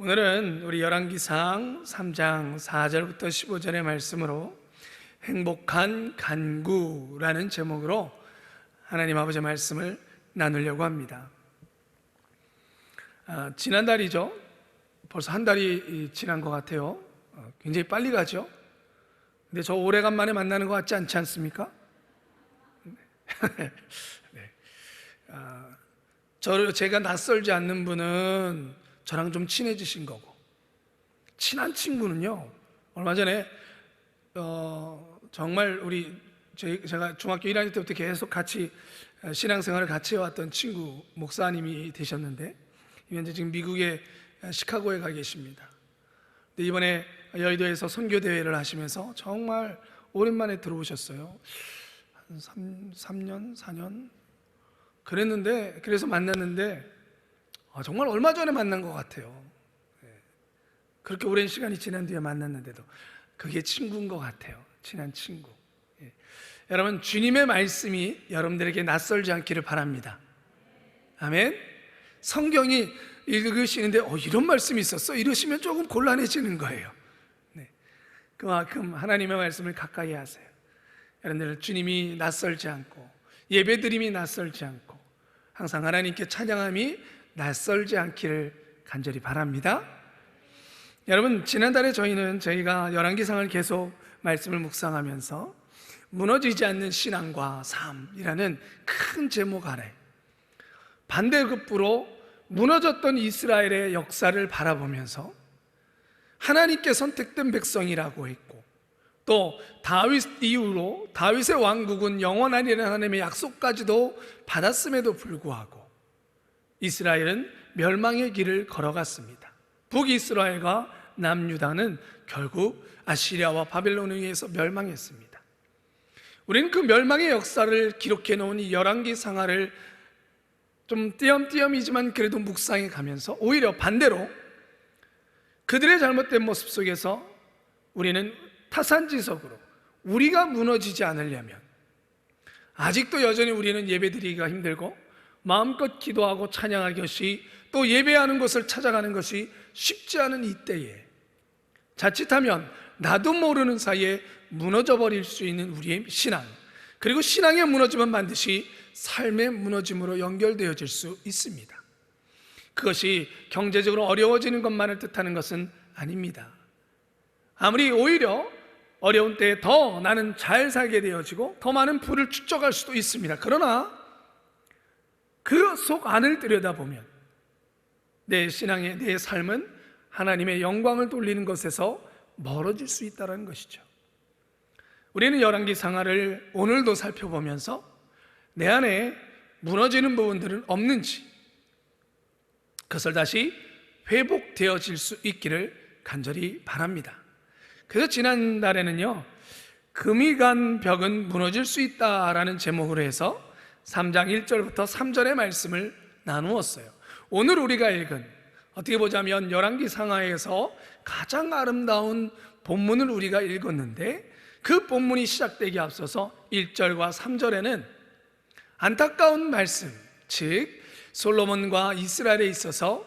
오늘은 우리 열왕기상 3장 4절부터 15절의 말씀으로 행복한 간구라는 제목으로 하나님 아버지의 말씀을 나누려고 합니다. 지난달이죠. 벌써 한 달이 지난 것 같아요. 굉장히 빨리 가죠. 근데 저 오래간만에 만나는 것 같지 않지 않습니까? 네. 제가 낯설지 않는 분은 저랑 좀 친해지신 거고, 친한 친구는요, 얼마 전에 정말 제가 중학교 1학년 때부터 계속 같이 신앙생활을 같이 해왔던 친구 목사님이 되셨는데, 현재 지금 미국의 시카고에 가 계십니다. 근데 이번에 여의도에서 선교 대회를 하시면서 정말 오랜만에 들어오셨어요. 한 3년, 4년 그랬는데, 그래서 만났는데 정말 얼마 전에 만난 것 같아요. 그렇게 오랜 시간이 지난 뒤에 만났는데도 그게 친구인 것 같아요. 친한 친구. 여러분, 주님의 말씀이 여러분들에게 낯설지 않기를 바랍니다. 아멘. 성경이 읽으시는데 이런 말씀이 있었어? 이러시면 조금 곤란해지는 거예요. 그만큼 하나님의 말씀을 가까이 하세요. 여러분들, 주님이 낯설지 않고 예배드림이 낯설지 않고 항상 하나님께 찬양함이 낯설지 않기를 간절히 바랍니다. 여러분, 지난달에 저희가 열왕기상을 계속 말씀을 묵상하면서 무너지지 않는 신앙과 삶이라는 큰 제목 아래 반대급부로 무너졌던 이스라엘의 역사를 바라보면서 하나님께 선택된 백성이라고 했고, 또 다윗 이후로 다윗의 왕국은 영원하리라는 하나님의 약속까지도 받았음에도 불구하고 이스라엘은 멸망의 길을 걸어갔습니다. 북이스라엘과 남유다는 결국 아시리아와 바벨론에 의해서 멸망했습니다. 우리는 그 멸망의 역사를 기록해 놓은 이 열왕기상하를 좀 띄엄띄엄이지만 그래도 묵상해 가면서 오히려 반대로 그들의 잘못된 모습 속에서 우리는 타산지석으로 우리가 무너지지 않으려면, 아직도 여전히 우리는 예배드리기가 힘들고 마음껏 기도하고 찬양하는 것이, 또 예배하는 것을 찾아가는 것이 쉽지 않은 이때에 자칫하면 나도 모르는 사이에 무너져 버릴 수 있는 우리의 신앙, 그리고 신앙의 무너짐은 반드시 삶의 무너짐으로 연결되어질 수 있습니다. 그것이 경제적으로 어려워지는 것만을 뜻하는 것은 아닙니다. 아무리 오히려 어려운 때에 더 나는 잘 살게 되어지고 더 많은 부를 축적할 수도 있습니다. 그러나 그 속 안을 들여다보면 내 신앙의, 내 삶은 하나님의 영광을 돌리는 것에서 멀어질 수 있다는 것이죠. 우리는 열왕기상하를 오늘도 살펴보면서 내 안에 무너지는 부분들은 없는지, 그것을 다시 회복되어질 수 있기를 간절히 바랍니다. 그래서 지난달에는요, 금이 간 벽은 무너질 수 있다라는 제목으로 해서 3장 1절부터 3절의 말씀을 나누었어요. 오늘 우리가 읽은, 어떻게 보자면 열왕기상하에서 가장 아름다운 본문을 우리가 읽었는데, 그 본문이 시작되기 앞서서 1절과 3절에는 안타까운 말씀, 즉 솔로몬과 이스라엘에 있어서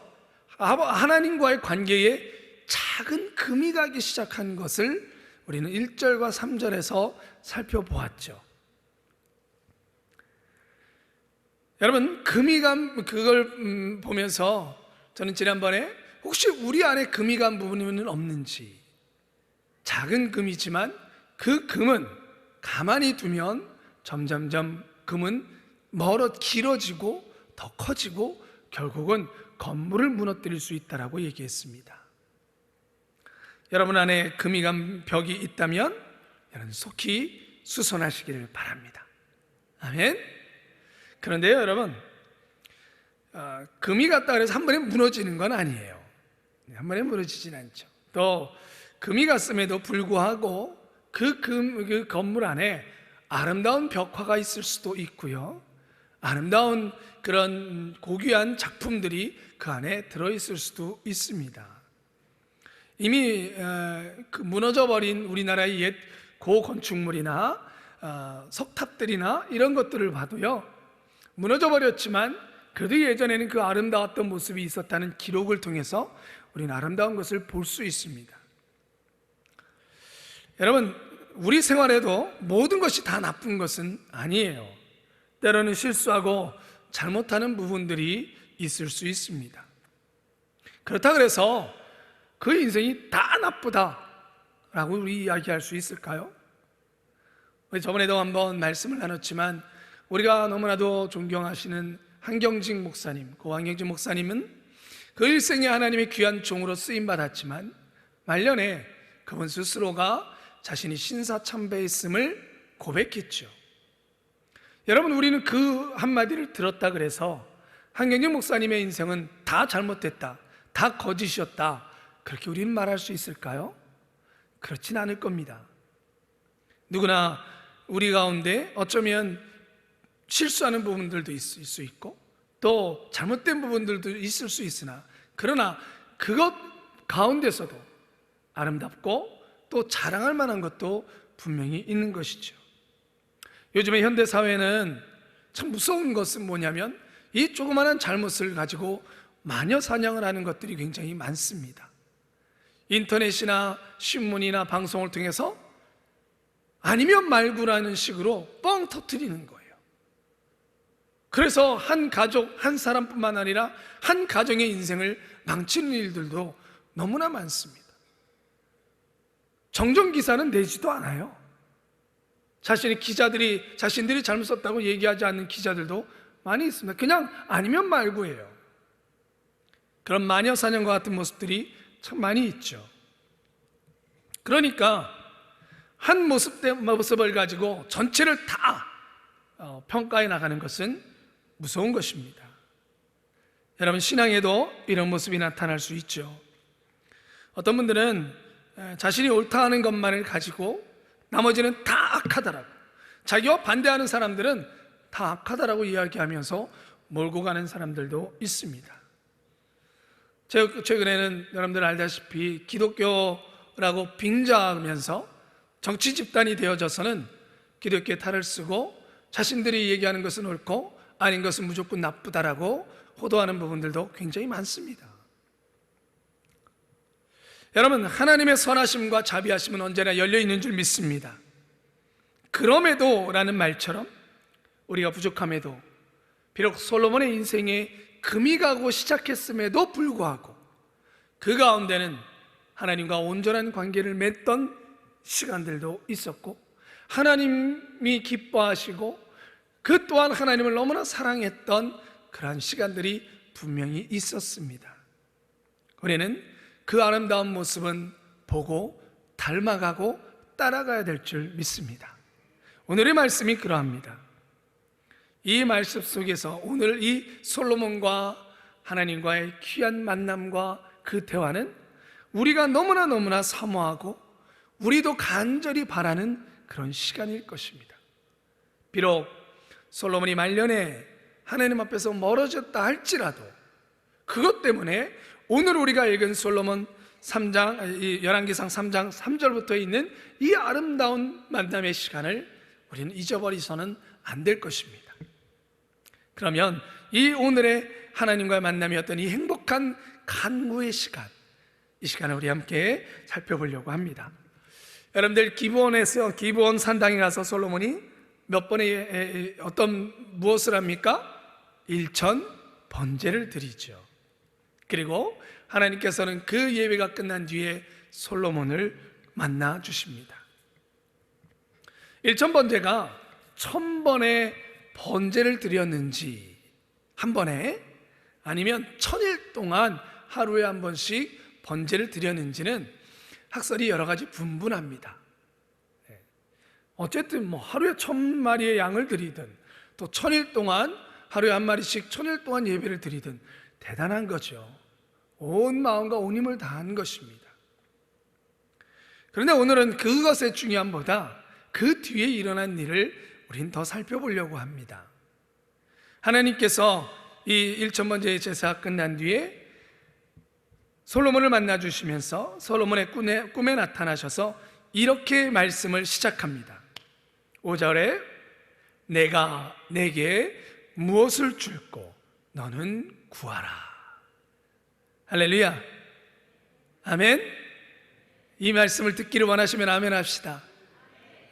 하나님과의 관계에 작은 금이 가기 시작한 것을 우리는 1절과 3절에서 살펴보았죠. 여러분, 금이 간 그걸 보면서 저는 지난번에 혹시 우리 안에 금이 간 부분은 없는지, 작은 금이지만 그 금은 가만히 두면 점점점 금은 길어지고 더 커지고 결국은 건물을 무너뜨릴 수 있다라고 얘기했습니다. 여러분 안에 금이 간 벽이 있다면 여러분 속히 수선하시기를 바랍니다. 아멘. 그런데요, 여러분, 금이 갔다 그래서 한 번에 무너지는 건 아니에요. 한 번에 무너지진 않죠. 또 금이 갔음에도 불구하고 그 건물 안에 아름다운 벽화가 있을 수도 있고요, 아름다운 그런 고귀한 작품들이 그 안에 들어있을 수도 있습니다. 이미 무너져버린 우리나라의 옛 고건축물이나 석탑들이나 이런 것들을 봐도요, 무너져 버렸지만 그래도 예전에는 그 아름다웠던 모습이 있었다는 기록을 통해서 우리는 아름다운 것을 볼 수 있습니다. 여러분, 우리 생활에도 모든 것이 다 나쁜 것은 아니에요. 때로는 실수하고 잘못하는 부분들이 있을 수 있습니다. 그렇다 그래서 그 인생이 다 나쁘다라고 우리 이야기할 수 있을까요? 저번에도 한번 말씀을 나눴지만 우리가 너무나도 존경하시는 한경직 목사님, 그 한경직 목사님은 그 일생에 하나님의 귀한 종으로 쓰임받았지만 말년에 그분 스스로가 자신이 신사참배했음을 고백했죠. 여러분, 우리는 그 한마디를 들었다 그래서 한경직 목사님의 인생은 다 잘못됐다, 다 거짓이었다, 그렇게 우리는 말할 수 있을까요? 그렇진 않을 겁니다. 누구나 우리 가운데 어쩌면 실수하는 부분들도 있을 수 있고 또 잘못된 부분들도 있을 수 있으나, 그러나 그것 가운데서도 아름답고 또 자랑할 만한 것도 분명히 있는 것이죠. 요즘에 현대사회는 참 무서운 것은 뭐냐면 이 조그마한 잘못을 가지고 마녀 사냥을 하는 것들이 굉장히 많습니다. 인터넷이나 신문이나 방송을 통해서 아니면 말고라는 식으로 뻥 터뜨리는 거예요. 그래서 한 가족, 한 사람뿐만 아니라 한 가정의 인생을 망치는 일들도 너무나 많습니다. 정정기사는 내지도 않아요. 자신들이 잘못 썼다고 얘기하지 않는 기자들도 많이 있습니다. 그냥 아니면 말고예요. 그런 마녀 사냥과 같은 모습들이 참 많이 있죠. 그러니까 한 모습을 가지고 전체를 다 평가해 나가는 것은 무서운 것입니다. 여러분, 신앙에도 이런 모습이 나타날 수 있죠. 어떤 분들은 자신이 옳다 하는 것만을 가지고 나머지는 다 악하다라고, 자기와 반대하는 사람들은 다 악하다라고 이야기하면서 몰고 가는 사람들도 있습니다. 최근에는 여러분들 알다시피 기독교라고 빙자하면서 정치 집단이 되어져서는 기독교의 탈을 쓰고 자신들이 얘기하는 것은 옳고 아닌 것은 무조건 나쁘다라고 호도하는 부분들도 굉장히 많습니다. 여러분, 하나님의 선하심과 자비하심은 언제나 열려있는 줄 믿습니다. 그럼에도 라는 말처럼 우리가 부족함에도, 비록 솔로몬의 인생에 금이 가고 시작했음에도 불구하고 그 가운데는 하나님과 온전한 관계를 맺던 시간들도 있었고, 하나님이 기뻐하시고 그 또한 하나님을 너무나 사랑했던 그러한 시간들이 분명히 있었습니다. 우리는 그 아름다운 모습은 보고 닮아가고 따라가야 될 줄 믿습니다. 오늘의 말씀이 그러합니다. 이 말씀 속에서 오늘 이 솔로몬과 하나님과의 귀한 만남과 그 대화는 우리가 너무나 사모하고 우리도 간절히 바라는 그런 시간일 것입니다. 비록 솔로몬이 말년에 하나님 앞에서 멀어졌다 할지라도 그것 때문에 오늘 우리가 읽은 솔로몬 3장, 열왕기상 3장 3절부터 있는 이 아름다운 만남의 시간을 우리는 잊어버리서는 안 될 것입니다. 그러면 이 오늘의 하나님과의 만남이었던 이 행복한 간구의 시간, 이 시간을 우리 함께 살펴보려고 합니다. 여러분들, 기브온 산당에 가서 솔로몬이 몇 번의 무엇을 합니까? 1천 번제를 드리죠. 그리고 하나님께서는 그 예배가 끝난 뒤에 솔로몬을 만나 주십니다. 1천 번제가 1000번의 번제를 드렸는지 한 번에, 아니면 1000일 동안 하루에 한 번씩 번제를 드렸는지는 학설이 여러 가지 분분합니다. 어쨌든 하루에 1000마리의 양을 드리든 또 1000일 동안 하루에 한 마리씩 1000일 동안 예배를 드리든 대단한 거죠. 온 마음과 온 힘을 다한 것입니다. 그런데 오늘은 그것의 중요함보다 그 뒤에 일어난 일을 우린 더 살펴보려고 합니다. 하나님께서 이 1000번제의 제사가 끝난 뒤에 솔로몬을 만나 주시면서 솔로몬의 꿈에 나타나셔서 이렇게 말씀을 시작합니다. 5절에 내가 내게 무엇을 줄꼬 너는 구하라. 할렐루야. 아멘. 이 말씀을 듣기를 원하시면 아멘 합시다.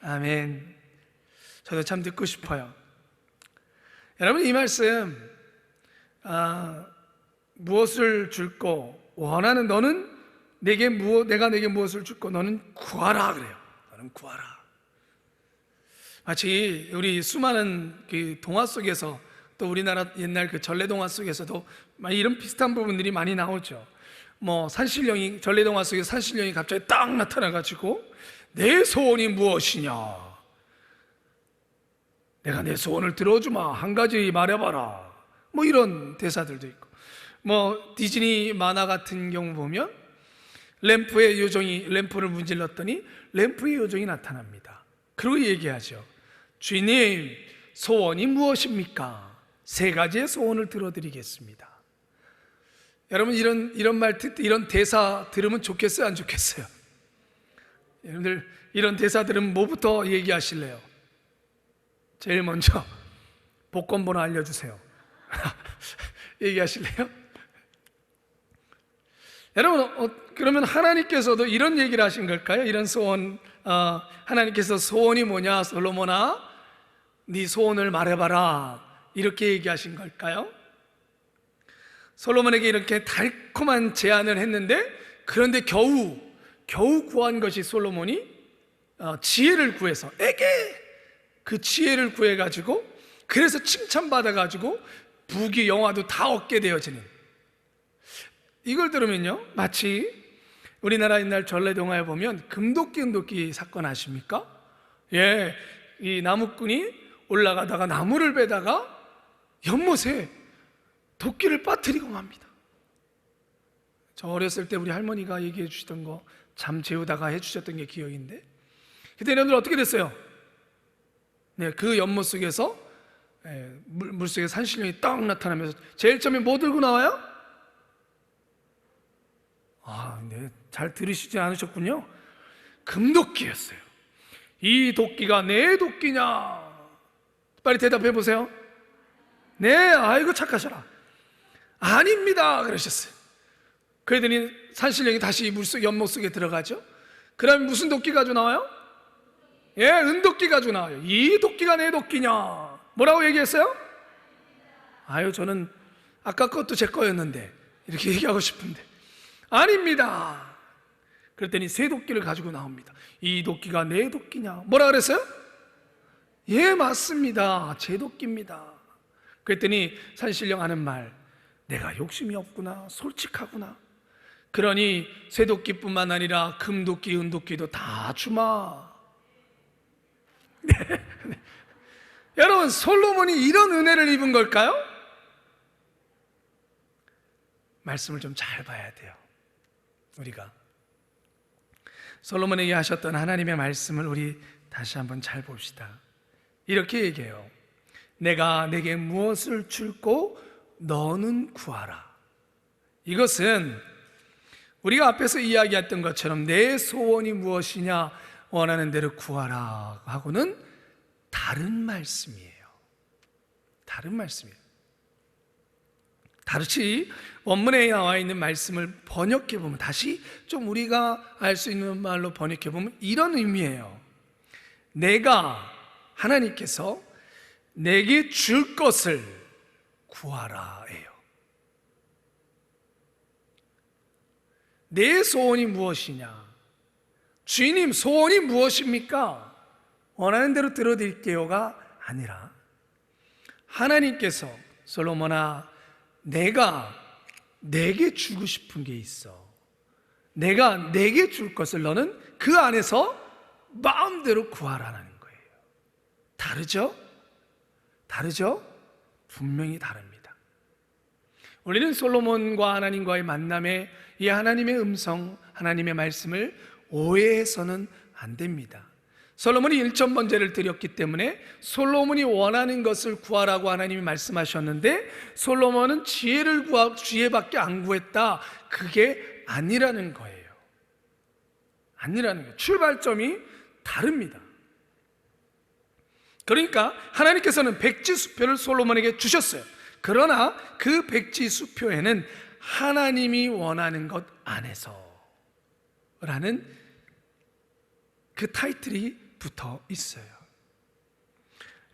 아멘. 저도 참 듣고 싶어요. 여러분, 이 말씀 무엇을 줄고 원하는 너는 내가 내게 무엇을 줄고 너는 구하라 그래요. 너는 구하라. 마치 우리 수많은 그 동화 속에서, 또 우리나라 옛날 그 전래동화 속에서도 이런 비슷한 부분들이 많이 나오죠. 뭐 산신령이, 전래동화 속에 산신령이 갑자기 딱 나타나가지고 내 소원이 무엇이냐, 내가 내 소원을 들어주마, 한 가지 말해봐라, 뭐 이런 대사들도 있고, 뭐 디즈니 만화 같은 경우 보면 램프의 요정이 램프를 문질렀더니 램프의 요정이 나타납니다. 그리고 얘기하죠. 주인님, 소원이 무엇입니까? 3가지의 소원을 들어드리겠습니다. 여러분, 이런 말 이런 대사 들으면 좋겠어요, 안 좋겠어요? 여러분들 이런 대사 들으면 뭐부터 얘기하실래요? 제일 먼저 복권 번호 알려주세요. 얘기하실래요? 여러분, 그러면 하나님께서도 이런 얘기를 하신 걸까요? 이런 소원, 하나님께서 소원이 뭐냐, 솔로몬아 네 소원을 말해봐라, 이렇게 얘기하신 걸까요? 솔로몬에게 이렇게 달콤한 제안을 했는데, 그런데 겨우 구한 것이 솔로몬이 지혜를 구해서, 그 지혜를 구해가지고, 그래서 칭찬받아가지고 부귀 영화도 다 얻게 되어지는, 이걸 들으면요, 마치 우리나라 옛날 전래동화에 보면 금도끼 사건 아십니까? 예, 이 나무꾼이 올라가다가 나무를 베다가 연못에 도끼를 빠뜨리고 맙니다. 저 어렸을 때 우리 할머니가 얘기해 주시던 거 잠 재우다가 해주셨던 게 기억인데, 그때 여러분들 어떻게 됐어요? 네, 그 연못 속에서 물속에 산신령이 딱 나타나면서 제일 처음에 뭐 들고 나와요? 네, 잘 들으시지 않으셨군요. 금도끼였어요. 이 도끼가 내 도끼냐? 빨리 대답해 보세요. 네, 아이고 착하셔라. 아닙니다, 그러셨어요. 그러더니 산신령이 다시 연못 속에 들어가죠. 그럼 무슨 도끼 가지고 나와요? 예, 은도끼 가지고 나와요. 이 도끼가 내 도끼냐? 뭐라고 얘기했어요? 아유, 저는 아까 것도 제 거였는데, 이렇게 얘기하고 싶은데, 아닙니다. 그랬더니 새 도끼를 가지고 나옵니다. 이 도끼가 내 도끼냐? 뭐라 그랬어요? 예, 맞습니다, 제 도끼입니다. 그랬더니 산신령 하는 말, 내가 욕심이 없구나, 솔직하구나. 그러니 새 도끼뿐만 아니라 금도끼, 은도끼도 다 주마. 네. 여러분, 솔로몬이 이런 은혜를 입은 걸까요? 말씀을 좀 잘 봐야 돼요. 우리가 솔로몬에게 하셨던 하나님의 말씀을 우리 다시 한번 잘 봅시다. 이렇게 얘기해요. 내가 내게 무엇을 줄고 너는 구하라. 이것은 우리가 앞에서 이야기했던 것처럼 내 소원이 무엇이냐, 원하는 대로 구하라 하고는 다른 말씀이에요. 다른 말씀이에요. 다르지, 원문에 나와 있는 말씀을 번역해 보면, 다시 좀 우리가 알 수 있는 말로 번역해 보면 이런 의미예요. 하나님께서 내게 줄 것을 구하라예요. 내 소원이 무엇이냐? 주인님, 소원이 무엇입니까? 원하는 대로 들어드릴게요가 아니라, 하나님께서 솔로몬아, 내가 내게 주고 싶은 게 있어. 내가 내게 줄 것을 너는 그 안에서 마음대로 구하라는 거예요. 다르죠? 다르죠? 분명히 다릅니다. 우리는 솔로몬과 하나님과의 만남에 이 하나님의 음성, 하나님의 말씀을 오해해서는 안 됩니다. 솔로몬이 1,000번제를 드렸기 때문에 솔로몬이 원하는 것을 구하라고 하나님이 말씀하셨는데, 솔로몬은 지혜밖에 안 구했다. 그게 아니라는 거예요. 아니라는 거예요. 출발점이 다릅니다. 그러니까 하나님께서는 백지수표를 솔로몬에게 주셨어요. 그러나 그 백지 수표에는 하나님이 원하는 것 안에서 라는 그 타이틀이 붙어 있어요.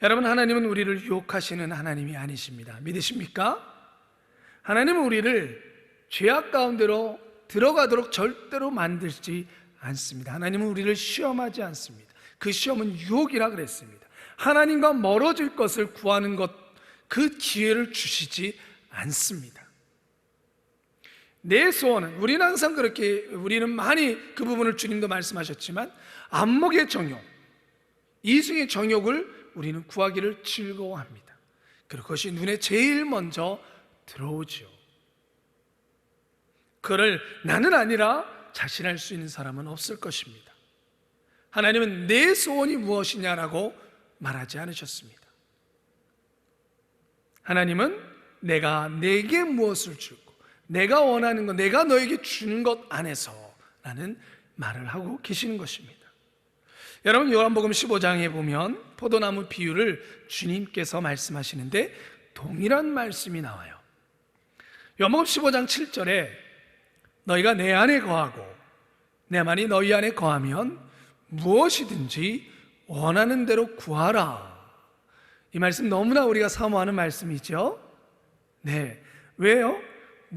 여러분, 하나님은 우리를 유혹하시는 하나님이 아니십니다. 믿으십니까? 하나님은 우리를 죄악 가운데로 들어가도록 절대로 만들지 않습니다. 하나님은 우리를 시험하지 않습니다. 그 시험은 유혹이라 그랬습니다. 하나님과 멀어질 것을 구하는 것, 그 기회를 주시지 않습니다. 내 소원은, 우리는 항상 그렇게, 우리는 많이 그 부분을 주님도 말씀하셨지만 안목의 정욕, 이승의 정욕을 우리는 구하기를 즐거워합니다. 그리고 그것이 눈에 제일 먼저 들어오죠. 그를 나는 아니라 자신할 수 있는 사람은 없을 것입니다. 하나님은 내 소원이 무엇이냐라고 말하지 않으셨습니다. 하나님은 내가 내게 무엇을 주고 내가 원하는 것, 내가 너에게 주는 것 안에서 라는 말을 하고 계시는 것입니다. 여러분, 요한복음 15장에 보면 포도나무 비유를 주님께서 말씀하시는데 동일한 말씀이 나와요. 요한복음 15장 7절에 너희가 내 안에 거하고 내 말이 너희 안에 거하면 무엇이든지 원하는 대로 구하라. 이 말씀 너무나 우리가 사모하는 말씀이죠. 네, 왜요?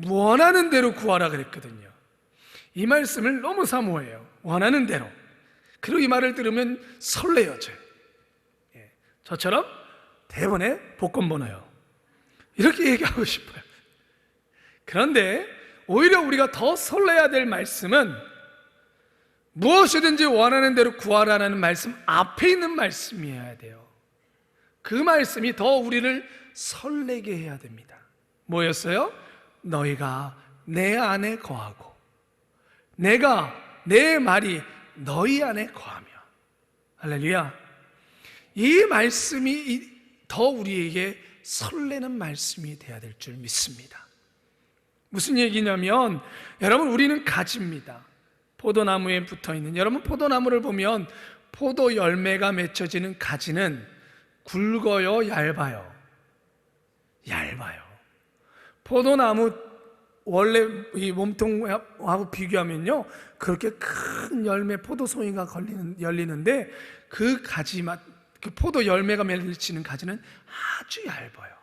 원하는 대로 구하라 그랬거든요. 이 말씀을 너무 사모해요. 원하는 대로. 그리고 이 말을 들으면 설레요. 저처럼 대본에 복권 번호요, 이렇게 얘기하고 싶어요. 그런데 오히려 우리가 더 설레야 될 말씀은 무엇이든지 원하는 대로 구하라는 말씀 앞에 있는 말씀이어야 돼요. 그 말씀이 더 우리를 설레게 해야 됩니다. 뭐였어요? 너희가 내 안에 거하고 내가, 내 말이 너희 안에 거하며. 할렐루야. 이 말씀이 더 우리에게 설레는 말씀이 되어야 될 줄 믿습니다. 무슨 얘기냐면, 여러분, 우리는 가지입니다. 포도나무에 붙어있는, 여러분, 포도나무를 보면 포도 열매가 맺혀지는 가지는 굵어요, 얇아요? 얇아요. 포도나무 원래 이 몸통하고 비교하면요, 그렇게 큰 열매, 포도송이가 열리는데 그 가지만, 그 포도 열매가 맺히는 가지는 아주 얇아요.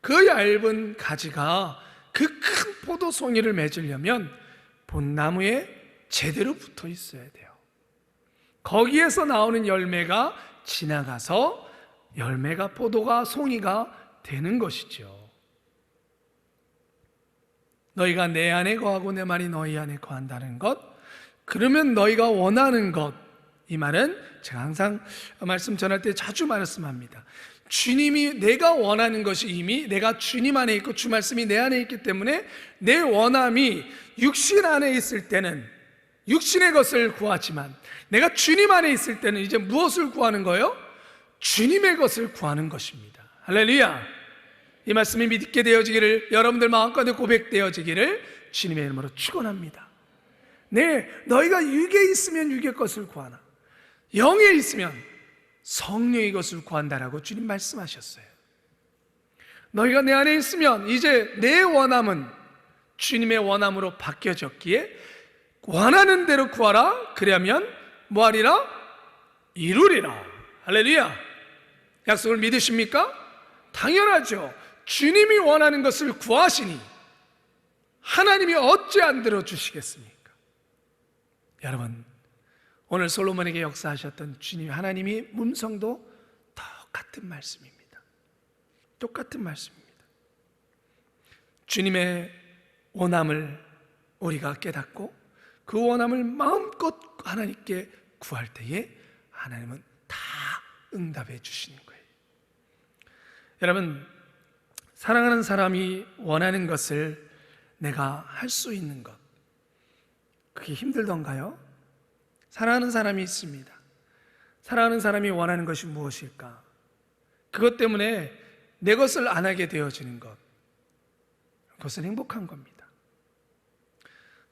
그 얇은 가지가 그 큰 포도송이를 맺으려면 본나무에 제대로 붙어 있어야 돼요. 거기에서 나오는 열매가 지나가서 열매가, 포도가, 송이가 되는 것이죠. 너희가 내 안에 거하고 내 말이 너희 안에 거한다는 것, 그러면 너희가 원하는 것, 이 말은 제가 항상 말씀 전할 때 자주 말씀합니다. 주님이, 내가 원하는 것이 이미 내가 주님 안에 있고 주 말씀이 내 안에 있기 때문에 내 원함이 육신 안에 있을 때는 육신의 것을 구하지만 내가 주님 안에 있을 때는 이제 무엇을 구하는 거예요? 주님의 것을 구하는 것입니다. 할렐루야. 이 말씀이 믿게 되어지기를, 여러분들 마음가운데 고백되어지기를 주님의 이름으로 축원합니다. 네, 너희가 육에 있으면 육의 것을 구하나 영에 있으면 성령의 것을 구한다라고 주님 말씀하셨어요. 너희가 내 안에 있으면 이제 내 원함은 주님의 원함으로 바뀌어졌기에 원하는 대로 구하라. 그러면 뭐하리라? 이루리라. 할렐루야. 약속을 믿으십니까? 당연하죠. 주님이 원하는 것을 구하시니 하나님이 어찌 안 들어주시겠습니까? 여러분, 오늘 솔로몬에게 역사하셨던 주님, 하나님이 음성도 똑같은 말씀입니다. 똑같은 말씀입니다. 주님의 원함을 우리가 깨닫고 그 원함을 마음껏 하나님께 구할 때에 하나님은 다 응답해 주시는 거예요. 여러분, 사랑하는 사람이 원하는 것을 내가 할 수 있는 것, 그게 힘들던가요? 사랑하는 사람이 있습니다. 사랑하는 사람이 원하는 것이 무엇일까? 그것 때문에 내 것을 안 하게 되어지는 것, 그것은 행복한 겁니다.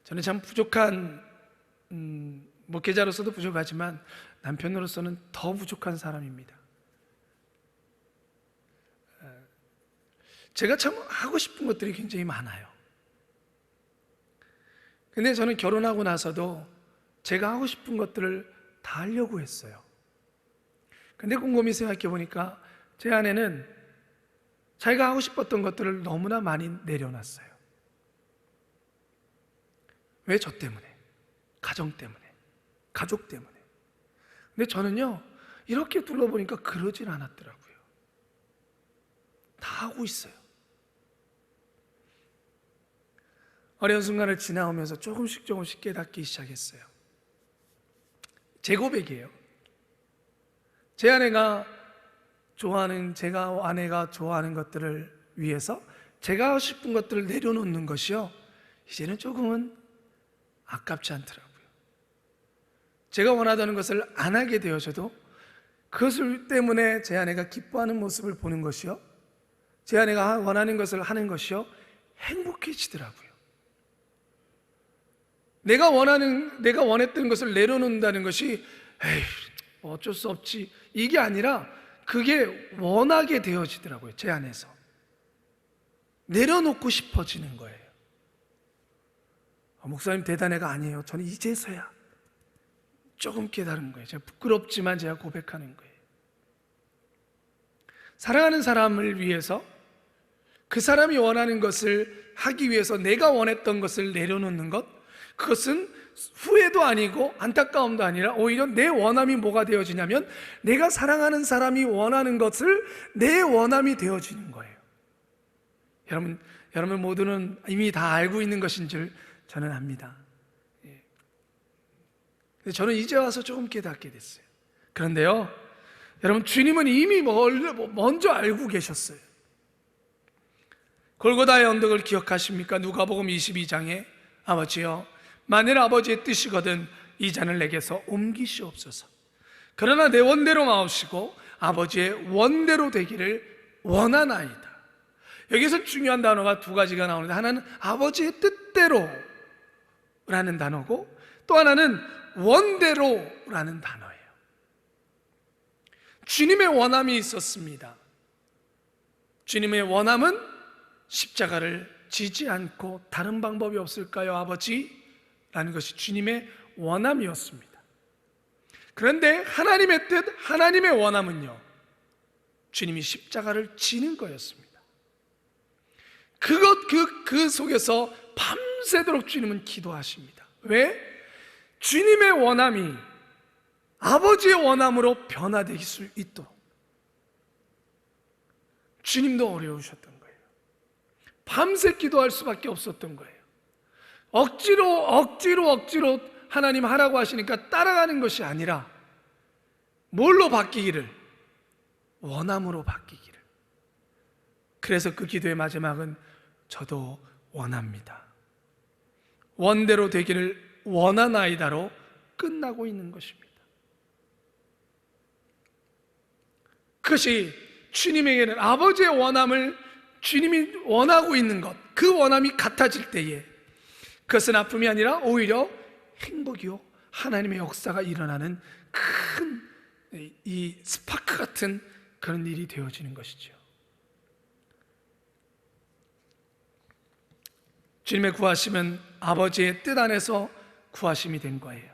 저는 참 부족한 목회자로서도 부족하지만 남편으로서는 더 부족한 사람입니다. 제가 참 하고 싶은 것들이 굉장히 많아요. 근데 저는 결혼하고 나서도 제가 하고 싶은 것들을 다 하려고 했어요. 근데 곰곰이 생각해 보니까 제 아내는 자기가 하고 싶었던 것들을 너무나 많이 내려놨어요. 왜? 저 때문에, 가정 때문에, 가족 때문에. 근데 저는요, 이렇게 둘러보니까 그러질 않았더라고요. 다 하고 있어요. 어려운 순간을 지나오면서 조금씩 깨닫기 시작했어요. 제 고백이에요. 제 아내가 좋아하는 것들을 위해서 제가 하고 싶은 것들을 내려놓는 것이요, 이제는 조금은 아깝지 않더라고요. 제가 원하던 것을 안 하게 되어져도 그것을 때문에 제 아내가 기뻐하는 모습을 보는 것이요, 제 아내가 원하는 것을 하는 것이요, 행복해지더라고요. 내가 원했던 것을 내려놓는다는 것이 에이, 어쩔 수 없지, 이게 아니라 그게 원하게 되어지더라고요. 제 안에서 내려놓고 싶어지는 거예요. 목사님 대단해가 아니에요. 저는 이제서야 조금 깨달은 거예요. 제가 부끄럽지만 제가 고백하는 거예요. 사랑하는 사람을 위해서, 그 사람이 원하는 것을 하기 위해서 내가 원했던 것을 내려놓는 것, 그것은 후회도 아니고 안타까움도 아니라 오히려 내 원함이 뭐가 되어지냐면, 내가 사랑하는 사람이 원하는 것을 내 원함이 되어지는 거예요. 여러분 모두는 이미 다 알고 있는 것인 줄 저는 압니다. 저는 이제 와서 조금 깨닫게 됐어요. 그런데요, 여러분, 주님은 이미 먼저 알고 계셨어요. 골고다의 언덕을 기억하십니까? 누가복음 22장에 아버지여, 만일 아버지의 뜻이거든 이 잔을 내게서 옮기시옵소서. 그러나 내 원대로 마옵시고 아버지의 원대로 되기를 원하나이다. 여기서 중요한 단어가 두 가지가 나오는데, 하나는 아버지의 뜻대로 라는 단어고, 또 하나는 원대로라는 단어예요. 주님의 원함이 있었습니다. 주님의 원함은 십자가를 지지 않고 다른 방법이 없을까요, 아버지? 라는 것이 주님의 원함이었습니다. 그런데 하나님의 뜻, 하나님의 원함은요, 주님이 십자가를 지는 거였습니다. 그 속에서 밤새도록 주님은 기도하십니다. 왜? 주님의 원함이 아버지의 원함으로 변화될 수 있도록. 주님도 어려우셨던 거예요. 밤새 기도할 수밖에 없었던 거예요. 억지로 하나님 하라고 하시니까 따라가는 것이 아니라 뭘로 바뀌기를? 원함으로 바뀌기를. 그래서 그 기도의 마지막은 저도 원합니다, 원대로 되기를 원하나이다로 끝나고 있는 것입니다. 그것이 주님에게는 아버지의 원함을 주님이 원하고 있는 것, 그 원함이 같아질 때에 그것은 아픔이 아니라 오히려 행복이요, 하나님의 역사가 일어나는 큰 이 스파크 같은 그런 일이 되어지는 것이죠. 주님의 구하심은 아버지의 뜻 안에서 구하심이 된 거예요.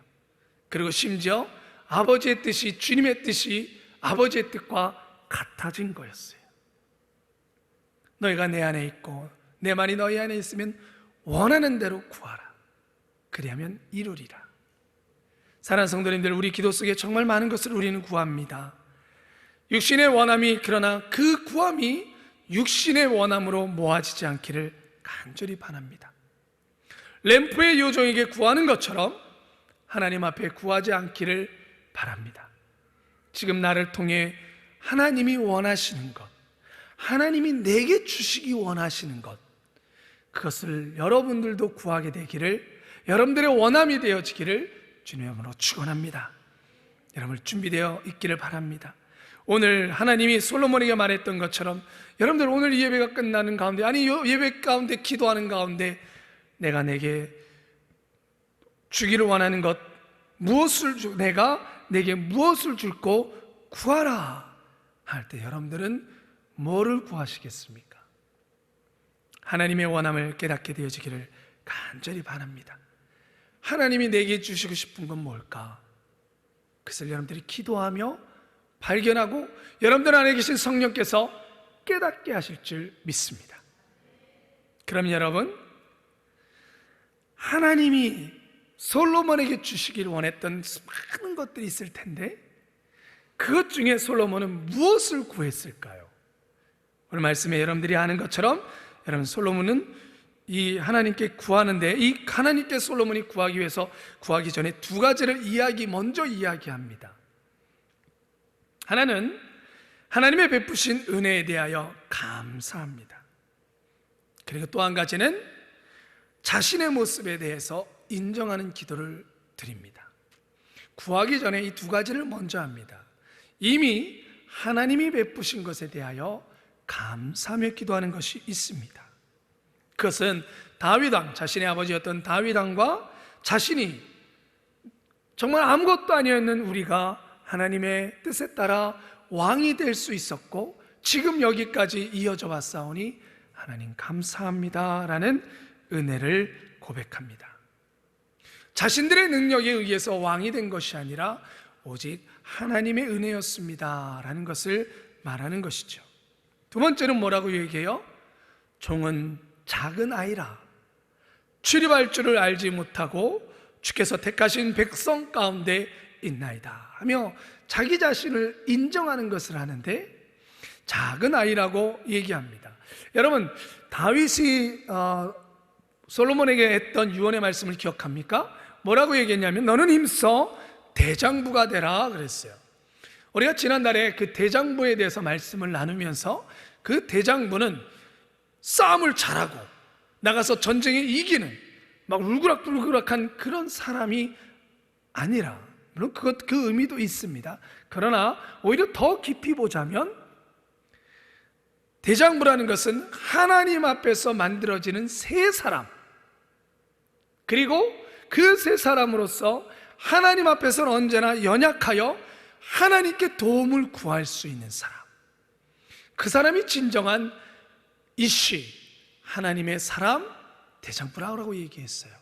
그리고 심지어 아버지의 뜻이, 주님의 뜻이 아버지의 뜻과 같아진 거였어요. 너희가 내 안에 있고 내 말이 너희 안에 있으면 원하는 대로 구하라. 그리하면 이루리라. 사랑하는 성도님들, 우리 기도 속에 정말 많은 것을 우리는 구합니다. 육신의 원함이, 그러나 그 구함이 육신의 원함으로 모아지지 않기를 간절히 바랍니다. 램프의 요정에게 구하는 것처럼 하나님 앞에 구하지 않기를 바랍니다. 지금 나를 통해 하나님이 원하시는 것, 하나님이 내게 주시기 원하시는 것, 그것을 여러분들도 구하게 되기를, 여러분들의 원함이 되어지기를 주님의 이름으로 축원합니다. 여러분 준비되어 있기를 바랍니다. 오늘 하나님이 솔로몬에게 말했던 것처럼 여러분들 오늘 이 예배가 끝나는 가운데, 아니 예배 가운데 기도하는 가운데 내가 내게 주기를 원하는 것, 내가 내게 무엇을 줄고 구하라 할 때 여러분들은 뭐를 구하시겠습니까? 하나님의 원함을 깨닫게 되어지기를 간절히 바랍니다. 하나님이 내게 주시고 싶은 건 뭘까? 그것을 여러분들이 기도하며 발견하고 여러분들 안에 계신 성령께서 깨닫게 하실 줄 믿습니다. 그럼 여러분, 하나님이 솔로몬에게 주시기를 원했던 많은 것들이 있을 텐데 그것 중에 솔로몬은 무엇을 구했을까요? 오늘 말씀에 여러분들이 아는 것처럼 여러분, 솔로몬은 이 하나님께 구하는데, 이 하나님께 솔로몬이 구하기 위해서 구하기 전에 두 가지를 먼저 이야기합니다. 하나는 하나님의 베푸신 은혜에 대하여 감사합니다. 그리고 또 한 가지는 자신의 모습에 대해서 인정하는 기도를 드립니다. 구하기 전에 이 두 가지를 먼저 합니다. 이미 하나님이 베푸신 것에 대하여 감사하며 기도하는 것이 있습니다. 그것은 다윗왕, 자신의 아버지였던 다윗왕과 자신이 정말 아무것도 아니었는 우리가 하나님의 뜻에 따라 왕이 될 수 있었고 지금 여기까지 이어져 왔사오니 하나님 감사합니다 라는 은혜를 고백합니다. 자신들의 능력에 의해서 왕이 된 것이 아니라 오직 하나님의 은혜였습니다 라는 것을 말하는 것이죠. 두 번째는 뭐라고 얘기해요? 종은 작은 아이라 출입할 줄을 알지 못하고 주께서 택하신 백성 가운데 있나이다 하며 자기 자신을 인정하는 것을 하는데 작은 아이라고 얘기합니다. 여러분, 다윗이 솔로몬에게 했던 유언의 말씀을 기억합니까? 뭐라고 얘기했냐면 너는 힘써 대장부가 되라 그랬어요. 우리가 지난달에 그 대장부에 대해서 말씀을 나누면서 그 대장부는 싸움을 잘하고 나가서 전쟁에 이기는 막 울그락불그락한 그런 사람이 아니라, 물론 그 의미도 있습니다. 그러나 오히려 더 깊이 보자면 대장부라는 것은 하나님 앞에서 만들어지는 새 사람, 그리고 그 새 사람으로서 하나님 앞에서는 언제나 연약하여 하나님께 도움을 구할 수 있는 사람, 그 사람이 진정한 이시 하나님의 사람 대장부라고 얘기했어요.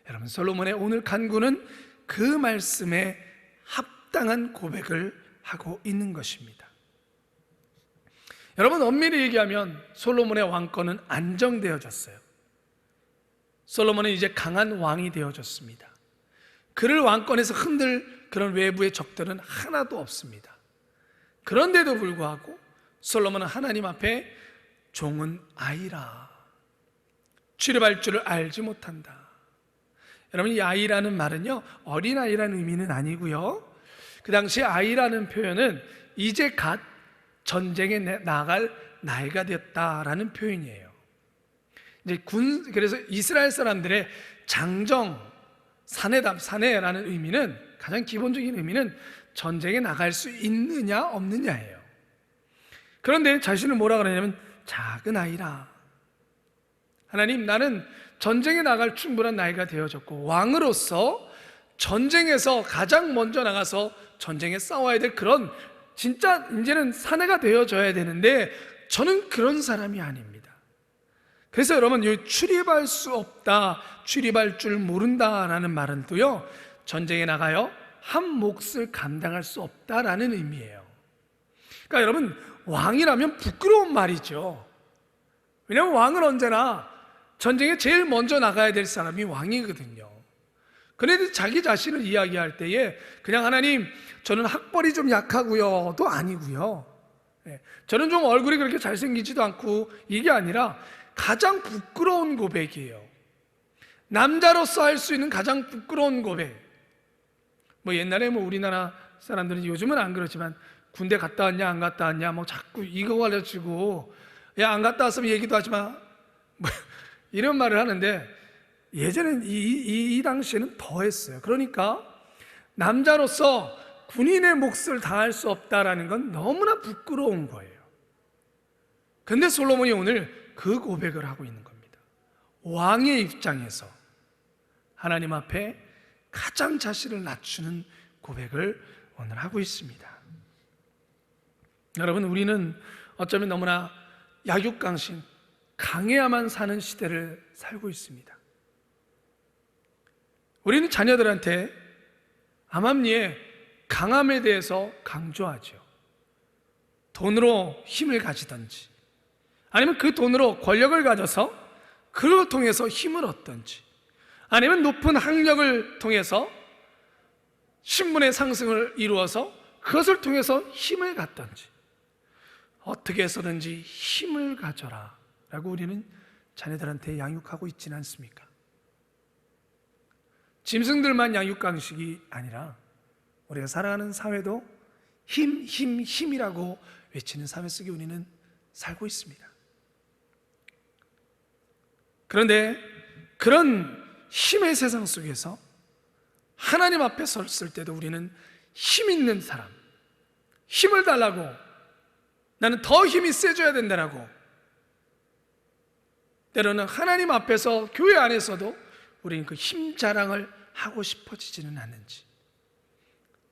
여러분, 솔로몬의 오늘 간구는 그 말씀에 합당한 고백을 하고 있는 것입니다. 여러분, 엄밀히 얘기하면 솔로몬의 왕권은 안정되어졌어요. 솔로몬은 이제 강한 왕이 되어졌습니다. 그를 왕권에서 흔들 그런 외부의 적들은 하나도 없습니다. 그런데도 불구하고 솔로몬은 하나님 앞에 종은 아이라, 출입할 줄을 알지 못한다. 여러분, 이 아이라는 말은요, 어린아이라는 의미는 아니고요, 그 당시 아이라는 표현은 이제 갓 전쟁에 나갈 나이가 되었다라는 표현이에요. 이제 그래서 이스라엘 사람들의 장정, 사내라는 의미는, 가장 기본적인 의미는 전쟁에 나갈 수 있느냐 없느냐예요. 그런데 자신을 뭐라 그러냐면 작은 아이라, 하나님, 나는 전쟁에 나갈 충분한 나이가 되어졌고 왕으로서 전쟁에서 가장 먼저 나가서 전쟁에 싸워야 될 그런 진짜 이제는 사내가 되어져야 되는데 저는 그런 사람이 아닙니다. 그래서 여러분, 이 출입할 수 없다, 출입할 줄 모른다라는 말은 또요, 전쟁에 나가요 한 몫을 감당할 수 없다라는 의미예요. 그러니까 여러분, 왕이라면 부끄러운 말이죠. 왜냐하면 왕은 언제나 전쟁에 제일 먼저 나가야 될 사람이 왕이거든요. 그런데 자기 자신을 이야기할 때에 그냥 하나님, 저는 학벌이 좀 약하고요도 아니고요, 저는 좀 얼굴이 그렇게 잘생기지도 않고, 이게 아니라 가장 부끄러운 고백이에요. 남자로서 할 수 있는 가장 부끄러운 고백. 옛날에 우리나라 사람들은, 요즘은 안 그렇지만 군대 갔다 왔냐 안 갔다 왔냐 자꾸 이거 가지고 야, 안 갔다 왔으면 얘기도 하지 마 이런 말을 하는데, 예전엔 이 당시에는 더 했어요. 그러니까 남자로서 군인의 몫을 다할 수 없다라는 건 너무나 부끄러운 거예요. 그런데 솔로몬이 오늘 그 고백을 하고 있는 겁니다. 왕의 입장에서 하나님 앞에 가장 자신을 낮추는 고백을 오늘 하고 있습니다. 여러분, 우리는 어쩌면 너무나 약육강신, 강해야만 사는 시대를 살고 있습니다. 우리는 자녀들한테 암암리에 강함에 대해서 강조하죠. 돈으로 힘을 가지든지, 아니면 그 돈으로 권력을 가져서 그걸 통해서 힘을 얻든지, 아니면 높은 학력을 통해서 신분의 상승을 이루어서 그것을 통해서 힘을 갖든지, 어떻게 해서든지 힘을 가져라 라고 우리는 자녀들한테 양육하고 있지는 않습니까? 짐승들만 양육 방식이 아니라 우리가 살아가는 사회도 힘이라고 외치는 사회 속에 우리는 살고 있습니다. 그런데 그런 힘의 세상 속에서 하나님 앞에 섰을 때도 우리는 힘 있는 사람, 힘을 달라고, 나는 더 힘이 세져야 된다라고, 때로는 하나님 앞에서, 교회 안에서도 우리는 그 힘 자랑을 하고 싶어지지는 않는지.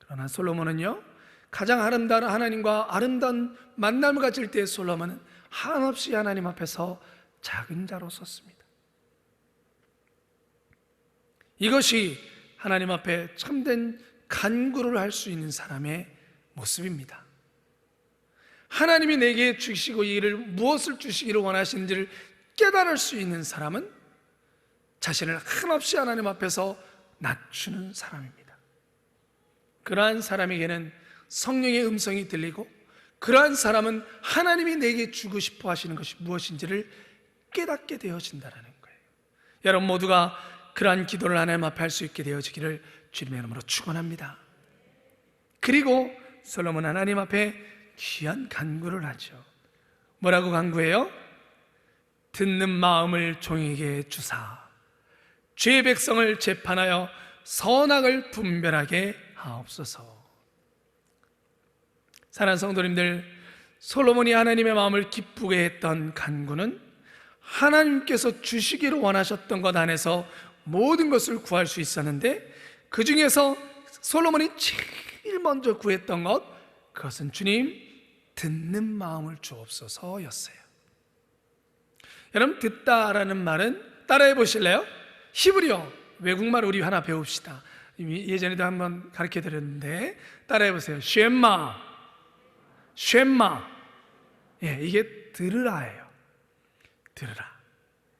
그러나 솔로몬은요, 가장 아름다운 하나님과 아름다운 만남을 가질 때 솔로몬은 한없이 하나님 앞에서 작은 자로 섰습니다. 이것이 하나님 앞에 참된 간구를 할 수 있는 사람의 모습입니다. 하나님이 내게 주시고 이를 무엇을 주시기를 원하시는지를 깨달을 수 있는 사람은 자신을 한없이 하나님 앞에서 낮추는 사람입니다. 그러한 사람에게는 성령의 음성이 들리고, 그러한 사람은 하나님이 내게 주고 싶어 하시는 것이 무엇인지를 깨닫게 되어진다는 거예요. 여러분 모두가 그러한 기도를 하나님 앞에 할 수 있게 되어지기를 주님의 이름으로 축원합니다. 그리고 솔로몬 하나님 앞에 귀한 간구를 하죠. 뭐라고 간구해요? 듣는 마음을 종에게 주사 죄의 백성을 재판하여 선악을 분별하게 하옵소서. 사랑하는 성도님들, 솔로몬이 하나님의 마음을 기쁘게 했던 간구는 하나님께서 주시기를 원하셨던 것 안에서 모든 것을 구할 수 있었는데, 그 중에서 솔로몬이 제일 먼저 구했던 것, 그것은 주님 듣는 마음을 주옵소서였어요. 여러분, 듣다라는 말은 따라해 보실래요? 히브리어, 외국말 우리 하나 배웁시다. 예전에도 한번 가르쳐 드렸는데 따라해 보세요. 쉐마. 예, 이게 들으라예요. 들으라.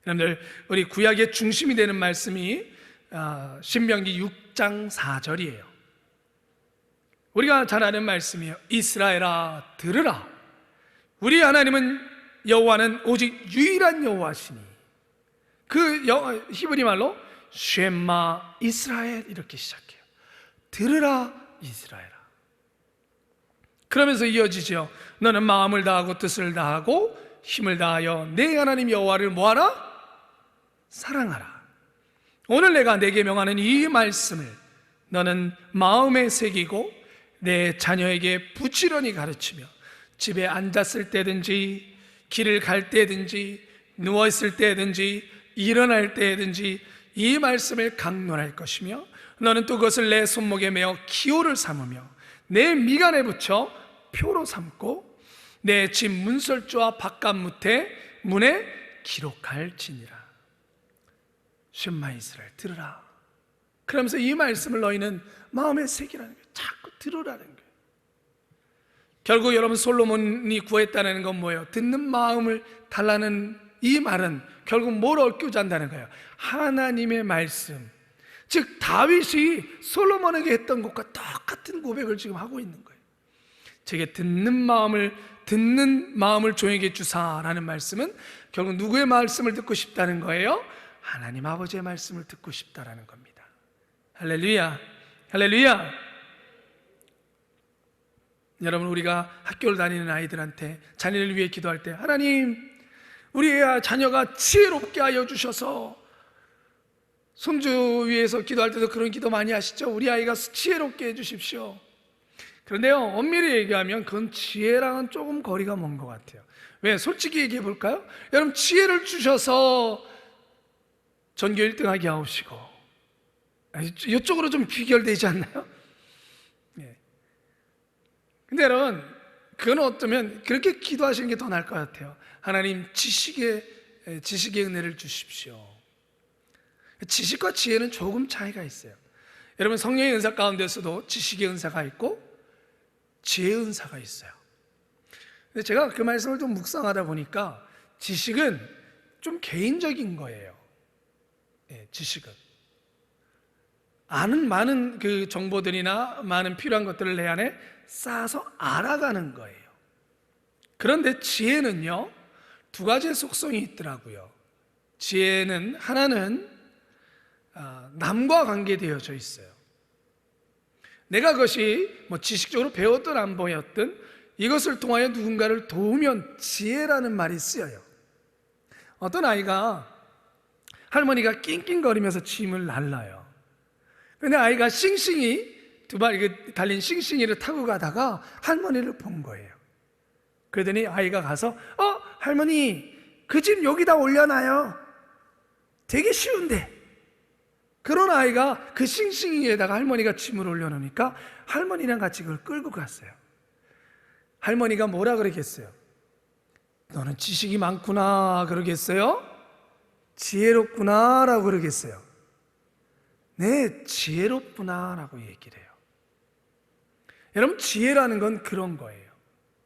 여러분들, 우리 구약의 중심이 되는 말씀이 신명기 6장 4절이에요. 우리가 잘 아는 말씀이에요. 이스라엘아 들으라. 우리 하나님은 여호와는 오직 유일한 여호와시니. 그 히브리 말로 쉐마 이스라엘 이렇게 시작해요. 들으라 이스라엘아. 그러면서 이어지죠. 너는 마음을 다하고 뜻을 다하고 힘을 다하여 내 하나님 여호와를 뭐하라? 사랑하라. 오늘 내가 내게 명하는 이 말씀을 너는 마음에 새기고 내 자녀에게 부지런히 가르치며 집에 앉았을 때든지 길을 갈 때든지 누워있을 때든지 일어날 때든지 이 말씀을 강론할 것이며, 너는 또 그것을 내 손목에 메어 기호를 삼으며 내 미간에 붙여 표로 삼고 내 집 문설주와 바깥 문에 기록할지니라. 쉔마 이스라엘 들으라. 그러면서 이 말씀을 너희는 마음에 새기라는 거예요. 자꾸 들으라는 거예요. 결국 여러분 솔로몬이 구했다는 건 뭐예요? 듣는 마음을 달라는 이 말은 결국 뭘 얻고자 한다는 거예요? 하나님의 말씀. 즉 다윗이 솔로몬에게 했던 것과 똑같은 고백을 지금 하고 있는 거예요. 제게 듣는 마음을 종에게 주사라는 말씀은 결국 누구의 말씀을 듣고 싶다는 거예요? 하나님 아버지의 말씀을 듣고 싶다라는 겁니다. 할렐루야, 할렐루야. 여러분, 우리가 학교를 다니는 아이들한테 자녀를 위해 기도할 때, 하나님 우리 자녀가 지혜롭게 하여 주셔서, 손주 위해서 기도할 때도 그런 기도 많이 하시죠? 우리 아이가 지혜롭게 해주십시오. 그런데요, 엄밀히 얘기하면 그건 지혜랑은 조금 거리가 먼 것 같아요. 왜? 솔직히 얘기해 볼까요? 여러분, 지혜를 주셔서 전교 1등 하게 하옵시고, 이쪽으로 좀 귀결되지 않나요? 예. 근데 여러분, 그건 어쩌면 그렇게 기도하시는 게 더 나을 것 같아요. 하나님 지식의 지식의 은혜를 주십시오. 지식과 지혜는 조금 차이가 있어요. 여러분, 성령의 은사 가운데서도 지식의 은사가 있고 지혜의 은사가 있어요. 근데 제가 그 말씀을 좀 묵상하다 보니까 지식은 좀 개인적인 거예요. 지식은 아는 많은 그 정보들이나 많은 필요한 것들을 내 안에 쌓아서 알아가는 거예요. 그런데 지혜는요, 두 가지의 속성이 있더라고요. 지혜는 하나는 남과 관계되어져 있어요. 내가 그것이 지식적으로 배웠든 안 배웠든 이것을 통하여 누군가를 도우면 지혜라는 말이 쓰여요. 어떤 아이가 할머니가 낑낑거리면서 짐을 날라요. 근데 아이가 싱싱이 두 발 달린 싱싱이를 타고 가다가 할머니를 본 거예요. 그러더니 아이가 가서 할머니 그 짐 여기다 올려놔요. 되게 쉬운데. 그런 아이가 그 싱싱이에다가 할머니가 짐을 올려놓으니까 할머니랑 같이 그걸 끌고 갔어요. 할머니가 뭐라 그러겠어요? 너는 지식이 많구나 그러겠어요? 지혜롭구나 라고 그러겠어요? 네, 지혜롭구나 라고 얘기를 해요. 여러분, 지혜라는 건 그런 거예요.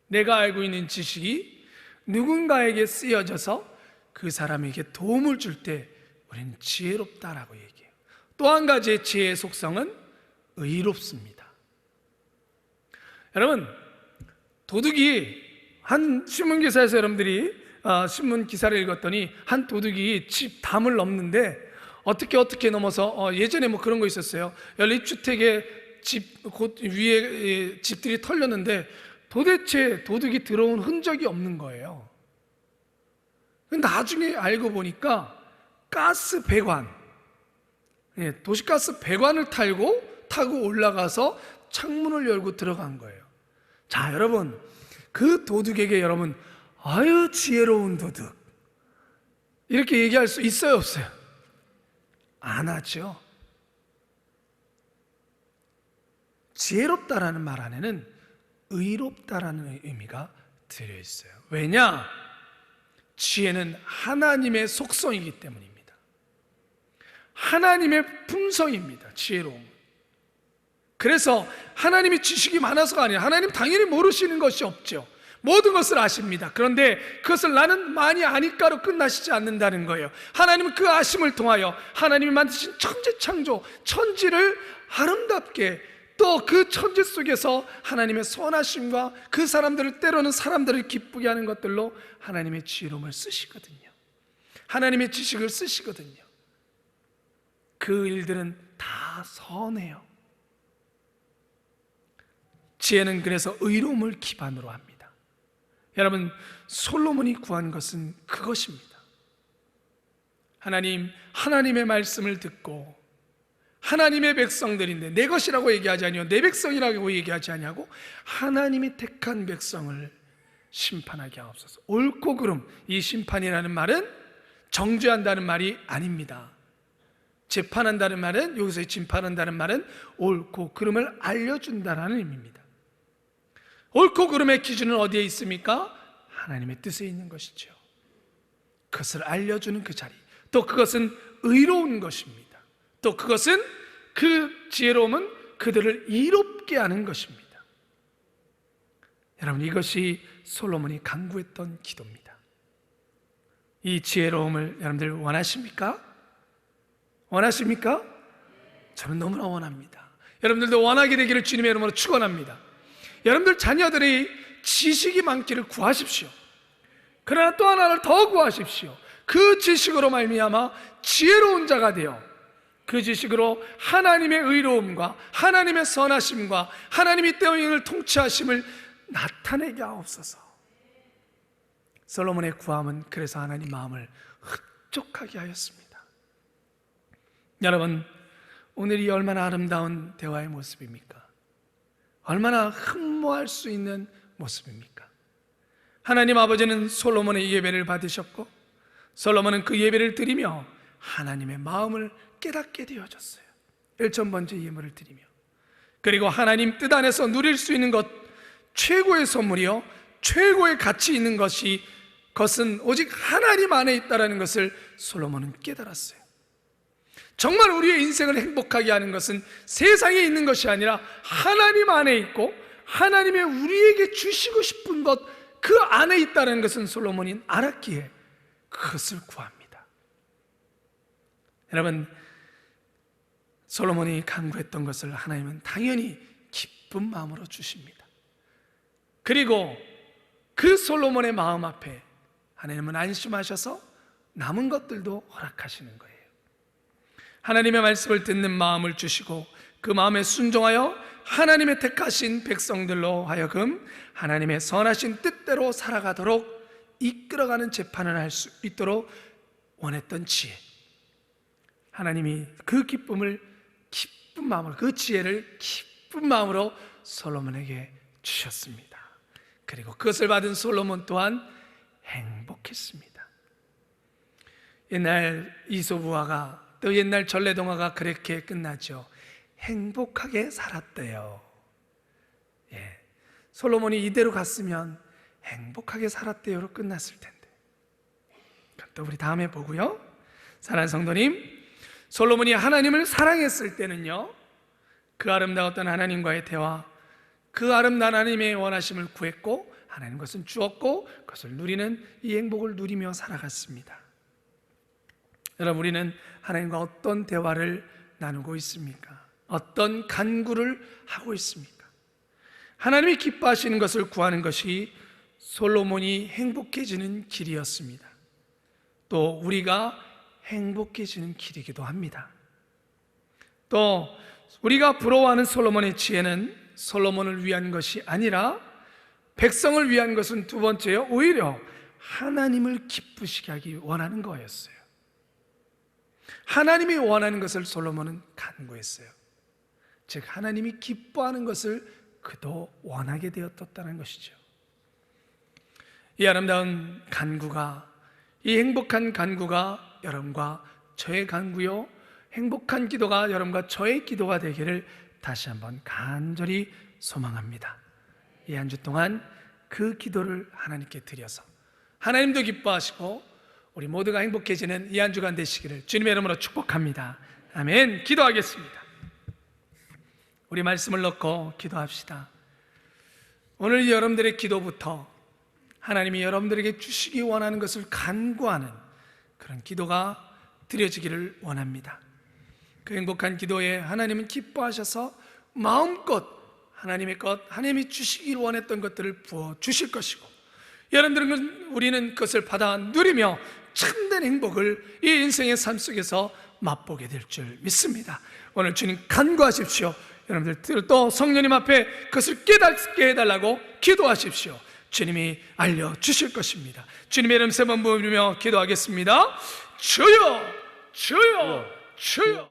내가 알고 있는 지식이 누군가에게 쓰여져서 그 사람에게 도움을 줄 때 우리는 지혜롭다라고 얘기해요. 또 한 가지의 지혜의 속성은 의롭습니다. 여러분, 도둑이 한 신문기사에서 여러분들이 신문 기사를 읽었더니 한 도둑이 집 담을 넘는데 어떻게 넘어서 예전에 그런 거 있었어요. 연립주택에 집 곧 위에 집들이 털렸는데 도대체 도둑이 들어온 흔적이 없는 거예요. 나중에 알고 보니까 가스 배관, 도시가스 배관을 타고 올라가서 창문을 열고 들어간 거예요. 자, 여러분, 그 도둑에게 여러분 아유 지혜로운 도둑 이렇게 얘기할 수 있어요, 없어요? 안 하죠. 지혜롭다라는 말 안에는 의롭다라는 의미가 들어 있어요. 왜냐? 지혜는 하나님의 속성이기 때문입니다. 하나님의 품성입니다. 지혜로움. 그래서 하나님이 지식이 많아서가 아니라 하나님 당연히 모르시는 것이 없죠. 모든 것을 아십니다. 그런데 그것을 나는 많이 아니까로 끝나시지 않는다는 거예요. 하나님은 그 아심을 통하여 하나님이 만드신 천지창조, 천지를 아름답게 또 그 천지 속에서 하나님의 선하심과 그 사람들을 때로는 사람들을 기쁘게 하는 것들로 하나님의 지혜로움을 쓰시거든요. 하나님의 지식을 쓰시거든요. 그 일들은 다 선해요. 지혜는 그래서 의로움을 기반으로 합니다. 여러분, 솔로몬이 구한 것은 그것입니다. 하나님의 말씀을 듣고 하나님의 백성들인데 내 것이라고 얘기하지 아니하고 내 백성이라고 얘기하지 아니하고 하나님이 택한 백성을 심판하게 하옵소서. 옳고 그름, 이 심판이라는 말은 정죄한다는 말이 아닙니다. 재판한다는 말은, 여기서 심판한다는 말은 옳고 그름을 알려준다는 의미입니다. 옳고 그름의 기준은 어디에 있습니까? 하나님의 뜻에 있는 것이죠. 그것을 알려주는 그 자리, 또 그것은 의로운 것입니다. 또 그것은 그 지혜로움은 그들을 이롭게 하는 것입니다. 여러분, 이것이 솔로몬이 간구했던 기도입니다. 이 지혜로움을 여러분들 원하십니까? 원하십니까? 저는 너무나 원합니다. 여러분들도 원하게 되기를 주님의 이름으로 축원합니다. 여러분들 자녀들이 지식이 많기를 구하십시오. 그러나 또 하나를 더 구하십시오. 그 지식으로 말미암아 지혜로운 자가 되어 그 지식으로 하나님의 의로움과 하나님의 선하심과 하나님이 때문에 통치하심을 나타내게 하옵소서. 솔로몬의 구함은 그래서 하나님 마음을 흡족하게 하였습니다. 여러분, 오늘이 얼마나 아름다운 대화의 모습입니까? 얼마나 흠모할 수 있는 모습입니까? 하나님 아버지는 솔로몬의 예배를 받으셨고 솔로몬은 그 예배를 드리며 하나님의 마음을 깨닫게 되어졌어요. 1000번째 예물을 드리며, 그리고 하나님 뜻 안에서 누릴 수 있는 것, 최고의 선물이요 최고의 가치 있는 것이 것은 오직 하나님 안에 있다는 것을 솔로몬은 깨달았어요. 정말 우리의 인생을 행복하게 하는 것은 세상에 있는 것이 아니라 하나님 안에 있고, 하나님의 우리에게 주시고 싶은 것 그 안에 있다는 것은 솔로몬이 알았기에 그것을 구합니다. 여러분, 솔로몬이 간구했던 것을 하나님은 당연히 기쁜 마음으로 주십니다. 그리고 그 솔로몬의 마음 앞에 하나님은 안심하셔서 남은 것들도 허락하시는 거예요. 하나님의 말씀을 듣는 마음을 주시고 그 마음에 순종하여 하나님의 택하신 백성들로 하여금 하나님의 선하신 뜻대로 살아가도록 이끌어가는 재판을 할 수 있도록 원했던 지혜, 하나님이 그 기쁨을 기쁜 마음으로, 그 지혜를 기쁜 마음으로 솔로몬에게 주셨습니다. 그리고 그것을 받은 솔로몬 또한 행복했습니다. 옛날 이솝우화가, 또 옛날 전래동화가 그렇게 끝나죠. 행복하게 살았대요. 솔로몬이 이대로 갔으면 행복하게 살았대요로 끝났을 텐데. 또 우리 다음에 보고요. 사랑하는 성도님, 솔로몬이 하나님을 사랑했을 때는요, 그 아름다웠던 하나님과의 대화, 그 아름다운 하나님의 원하심을 구했고 하나님 것은 주었고 그것을 누리는 이 행복을 누리며 살아갔습니다. 여러분, 우리는 하나님과 어떤 대화를 나누고 있습니까? 어떤 간구를 하고 있습니까? 하나님이 기뻐하시는 것을 구하는 것이 솔로몬이 행복해지는 길이었습니다. 또 우리가 행복해지는 길이기도 합니다. 또 우리가 부러워하는 솔로몬의 지혜는 솔로몬을 위한 것이 아니라 백성을 위한 것은 두 번째요, 오히려 하나님을 기쁘시게 하기 원하는 거였어요. 하나님이 원하는 것을 솔로몬은 간구했어요. 즉 하나님이 기뻐하는 것을 그도 원하게 되었다는 것이죠. 이 아름다운 간구가, 이 행복한 간구가 여러분과 저의 간구요, 행복한 기도가 여러분과 저의 기도가 되기를 다시 한번 간절히 소망합니다. 이 한 주 동안 그 기도를 하나님께 드려서 하나님도 기뻐하시고 우리 모두가 행복해지는 이 한 주간 되시기를 주님의 이름으로 축복합니다. 아멘. 기도하겠습니다. 우리 말씀을 넣고 기도합시다. 오늘 여러분들의 기도부터 하나님이 여러분들에게 주시기 원하는 것을 간구하는 그런 기도가 드려지기를 원합니다. 그 행복한 기도에 하나님은 기뻐하셔서 마음껏 하나님의 것, 하나님이 주시길 원했던 것들을 부어 주실 것이고, 여러분들은 우리는 그것을 받아 누리며 참된 행복을 이 인생의 삶 속에서 맛보게 될 줄 믿습니다. 오늘 주님 간구하십시오. 여러분들 또 성령님 앞에 그것을 깨닫게 해달라고 기도하십시오. 주님이 알려주실 것입니다. 주님의 이름 세 번 부르며 기도하겠습니다. 주여, 주여, 주여.